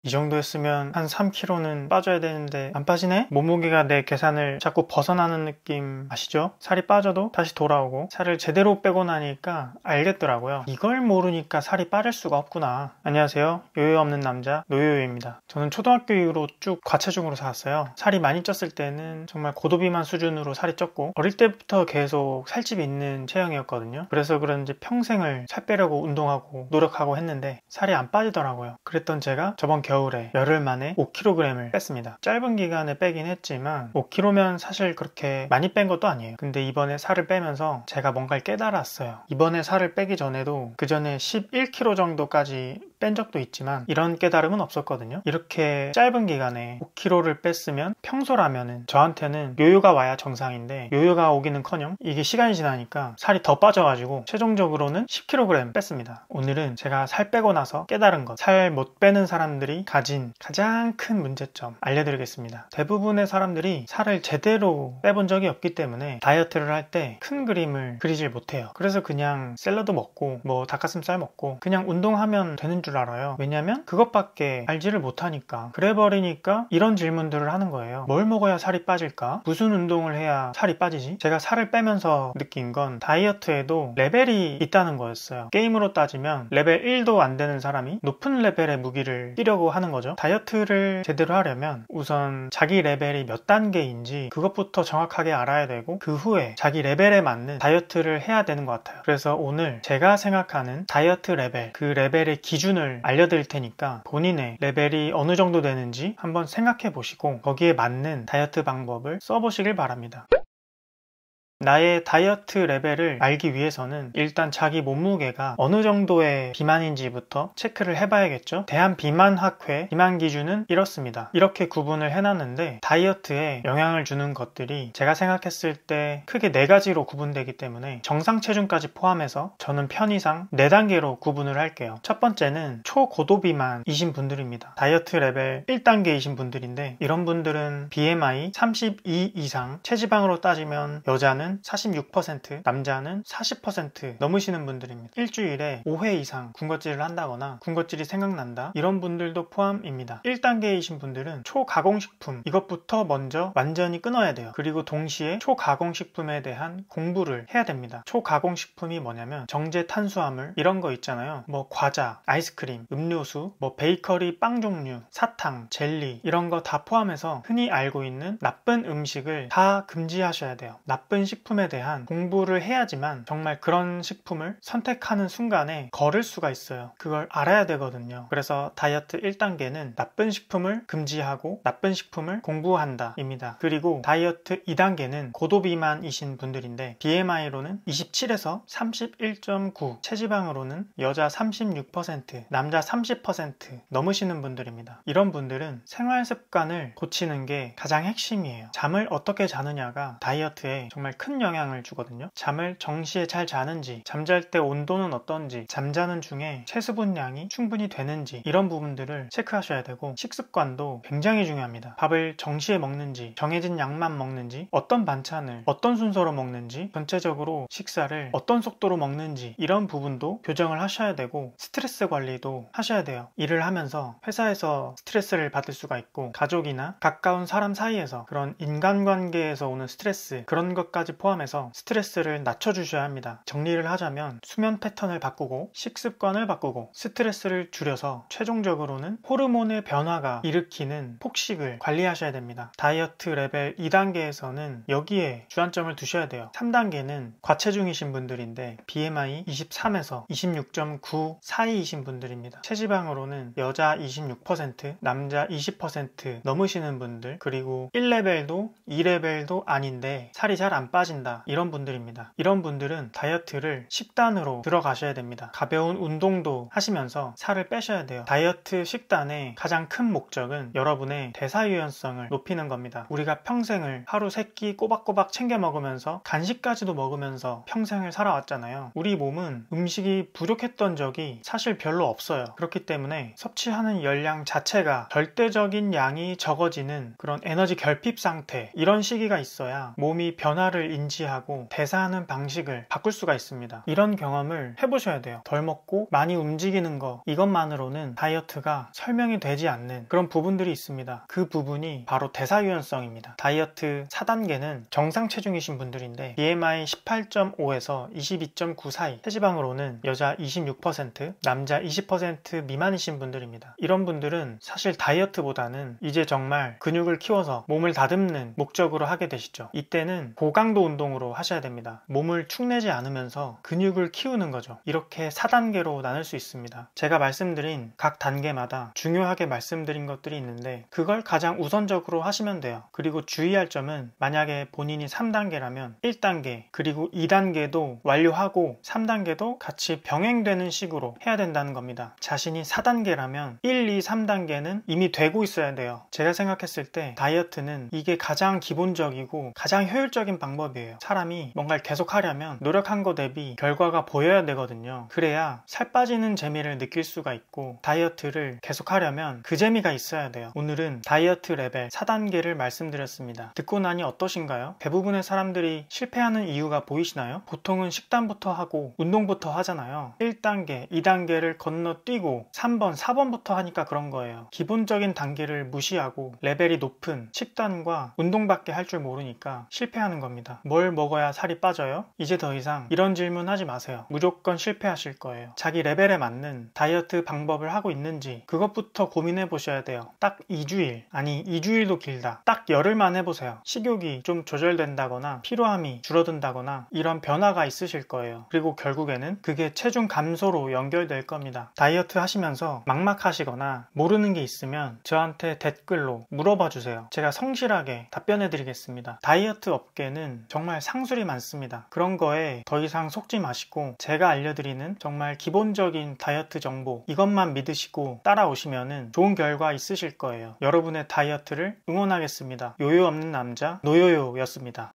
이 정도 했으면 한 3kg는 빠져야 되는데 안 빠지네? 몸무게가 내 계산을 자꾸 벗어나는 느낌 아시죠? 살이 빠져도 다시 돌아오고 살을 제대로 빼고 나니까 알겠더라고요. 이걸 모르니까 살이 빠질 수가 없구나. 안녕하세요. 요요 없는 남자 노요요입니다. 저는 초등학교 이후로 쭉 과체중으로 살았어요. 살이 많이 쪘을 때는 정말 고도비만 수준으로 살이 쪘고 어릴 때부터 계속 살집이 있는 체형이었거든요. 그래서 그런지 평생을 살 빼려고 운동하고 노력하고 했는데 살이 안 빠지더라고요. 그랬던 제가 저번 겨울에 열흘 만에 5kg을 뺐습니다. 짧은 기간에 빼긴 했지만 5kg면 사실 그렇게 많이 뺀 것도 아니에요. 근데 이번에 살을 빼면서 제가 뭔가를 깨달았어요. 이번에 살을 빼기 전에도 그 전에 11kg 정도까지 뺀 적도 있지만 이런 깨달음은 없었거든요. 이렇게 짧은 기간에 5kg를 뺐으면 평소라면은 저한테는 요요가 와야 정상인데 요요가 오기는커녕 이게 시간이 지나니까 살이 더 빠져가지고 최종적으로는 10kg 뺐습니다. 오늘은 제가 살 빼고 나서 깨달은 것, 살 못 빼는 사람들이 가진 가장 큰 문제점 알려드리겠습니다. 대부분의 사람들이 살을 제대로 빼본 적이 없기 때문에 다이어트를 할 때 큰 그림을 그리질 못해요. 그래서 그냥 샐러드 먹고 뭐 닭가슴살 먹고 그냥 운동하면 되는 줄 알아요. 왜냐면 그것밖에 알지를 못하니까. 그래 버리니까 이런 질문들을 하는 거예요. 뭘 먹어야 살이 빠질까? 무슨 운동을 해야 살이 빠지지? 제가 살을 빼면서 느낀 건 다이어트에도 레벨이 있다는 거였어요. 게임으로 따지면 레벨 1도 안 되는 사람이 높은 레벨의 무기를 끼려고 하는 거죠. 다이어트를 제대로 하려면 우선 자기 레벨이 몇 단계인지 그것부터 정확하게 알아야 되고 그 후에 자기 레벨에 맞는 다이어트를 해야 되는 것 같아요. 그래서 오늘 제가 생각하는 다이어트 레벨, 그 레벨의 기준을 알려드릴 테니까 본인의 레벨이 어느 정도 되는지 한번 생각해 보시고 거기에 맞는 다이어트 방법을 써보시길 바랍니다. 나의 다이어트 레벨을 알기 위해서는 일단 자기 몸무게가 어느 정도의 비만인지부터 체크를 해봐야겠죠. 대한비만학회 비만 기준은 이렇습니다. 이렇게 구분을 해놨는데 다이어트에 영향을 주는 것들이 제가 생각했을 때 크게 4가지로 구분되기 때문에 정상 체중까지 포함해서 저는 편의상 4단계로 구분을 할게요. 첫 번째는 초고도비만이신 분들입니다. 다이어트 레벨 1단계이신 분들인데 이런 분들은 BMI 32 이상, 체지방으로 따지면 여자는 46%, 남자는 40% 넘으시는 분들입니다. 일주일에 5회 이상 군것질을 한다거나 군것질이 생각난다 이런 분들도 포함입니다. 1단계이신 분들은 초가공식품 이것부터 먼저 완전히 끊어야 돼요. 그리고 동시에 초가공식품에 대한 공부를 해야 됩니다. 초가공식품이 뭐냐면 정제 탄수화물 이런 거 있잖아요. 뭐 과자, 아이스크림, 음료수, 뭐 베이커리 빵 종류, 사탕, 젤리 이런 거 다 포함해서 흔히 알고 있는 나쁜 음식을 다 금지하셔야 돼요. 나쁜 식품에 대한 공부를 해야지만 정말 그런 식품을 선택하는 순간에 거를 수가 있어요. 그걸 알아야 되거든요. 그래서 다이어트 1단계는 나쁜 식품을 금지하고 나쁜 식품을 공부한다 입니다. 그리고 다이어트 2단계는 고도비만이신 분들인데 BMI로는 27에서 31.9, 체지방으로는 여자 36%, 남자 30% 넘으시는 분들입니다. 이런 분들은 생활 습관을 고치는 게 가장 핵심이에요. 잠을 어떻게 자느냐가 다이어트에 정말 큰 영향을 주거든요. 잠을 정시에 잘 자는지, 잠잘 때 온도는 어떤지, 잠자는 중에 체수분량이 충분히 되는지 이런 부분들을 체크하셔야 되고 식습관도 굉장히 중요합니다. 밥을 정시에 먹는지, 정해진 양만 먹는지, 어떤 반찬을 어떤 순서로 먹는지, 전체적으로 식사를 어떤 속도로 먹는지 이런 부분도 교정을 하셔야 되고 스트레스 관리도 하셔야 돼요. 일을 하면서 회사에서 스트레스를 받을 수가 있고 가족이나 가까운 사람 사이에서 그런 인간관계에서 오는 스트레스 그런 것까지 포함해서 스트레스를 낮춰주셔야 합니다. 정리를 하자면 수면 패턴을 바꾸고 식습관을 바꾸고 스트레스를 줄여서 최종적으로는 호르몬의 변화가 일으키는 폭식을 관리하셔야 됩니다. 다이어트 레벨 2단계에서는 여기에 주안점을 두셔야 돼요. 3단계는 과체중이신 분들인데 BMI 23에서 26.9 사이이신 분들입니다. 체지방으로는 여자 26%, 남자 20% 넘으시는 분들 그리고 1레벨도 2레벨도 아닌데 살이 잘 안 빠진다 이런 분들입니다. 이런 분들은 다이어트를 10단으로 들어가셔야 됩니다. 가벼운 운동도 하시면서 살을 빼셔야 돼요. 다이어트 식단의 가장 큰 목적은 여러분의 대사유연성을 높이는 겁니다. 우리가 평생을 하루 3끼 꼬박꼬박 챙겨 먹으면서 간식까지도 먹으면서 평생을 살아왔잖아요. 우리 몸은 음식이 부족했던 적이 사실 별로 없어요. 그렇기 때문에 섭취하는 열량 자체가 절대적인 양이 적어지는 그런 에너지 결핍 상태 이런 시기가 있어야 몸이 변화를 인지하고 대사하는 방식을 바꿀 수가 있습니다. 이런 경험을 해보셔야 돼요. 덜 먹고 많이 움직이는 거, 이것만으로는 다이어트가 설명이 되지 않는 그런 부분들이 있습니다. 그 부분이 바로 대사 유연성입니다. 다이어트 4단계는 정상 체중이신 분들인데 BMI 18.5에서 22.9 사이, 체지방으로는 여자 26%, 남자 20% 미만이신 분들입니다. 이런 분들은 사실 다이어트보다는 이제 정말 근육을 키워서 몸을 다듬는 목적으로 하게 되시죠. 이때는 고강도 운동으로 하셔야 됩니다. 몸을 축내지 않으면서 근육을 키우는 거죠. 이렇게 4단계로 나눌 수 있습니다. 제가 말씀드린 각 단계마다 중요하게 말씀드린 것들이 있는데 그걸 가장 우선적으로 하시면 돼요. 그리고 주의할 점은 만약에 본인이 3단계라면 1단계 그리고 2단계도 완료하고 3단계도 같이 병행되는 식으로 해야 된다는 겁니다. 자신이 4단계라면 1, 2, 3단계는 이미 되고 있어야 돼요. 제가 생각했을 때 다이어트는 이게 가장 기본적이고 가장 효율적인 방법이에요. 사람이 뭔가를 계속 하려면 노력한 거 대비 결과가 보여야 되거든요. 그래야 살 빠지는 재미를 느낄 수가 있고 다이어트를 계속 하려면 그 재미가 있어야 돼요. 오늘은 다이어트 레벨 4단계를 말씀드렸습니다. 듣고 나니 어떠신가요? 대부분의 사람들이 실패하는 이유가 보이시나요? 보통은 식단부터 하고 운동부터 하잖아요. 1단계, 2단계를 건너뛰고 3번, 4번부터 하니까 그런 거예요. 기본적인 단계를 무시하고 레벨이 높은 식단과 운동밖에 할 줄 모르니까 실패하는 겁니다. 뭘 먹어야 살이 빠져요? 이제 더 이상 이런 질문 하지 마세요. 무조건 실패하실 거예요. 자기 레벨에 맞는 다이어트 방법을 하고 있는지 그것부터 고민해 보셔야 돼요. 딱 2주일, 아니 2주일도 길다. 딱 열흘만 해보세요. 식욕이 좀 조절된다거나 피로함이 줄어든다거나 이런 변화가 있으실 거예요. 그리고 결국에는 그게 체중 감소로 연결될 겁니다. 다이어트 하시면서 막막하시거나 모르는 게 있으면 저한테 댓글로 물어봐 주세요. 제가 성실하게 답변해 드리겠습니다. 다이어트 업계는 정말 상술이 많습니다. 그런 거에 더 이상 속지 마시고 제가 알려드리는 정말 기본적인 다이어트 정보 이것만 믿으시고 따라오시면 좋은 결과 있으실 거예요. 여러분의 다이어트를 응원하겠습니다. 요요 없는 남자 노요요였습니다.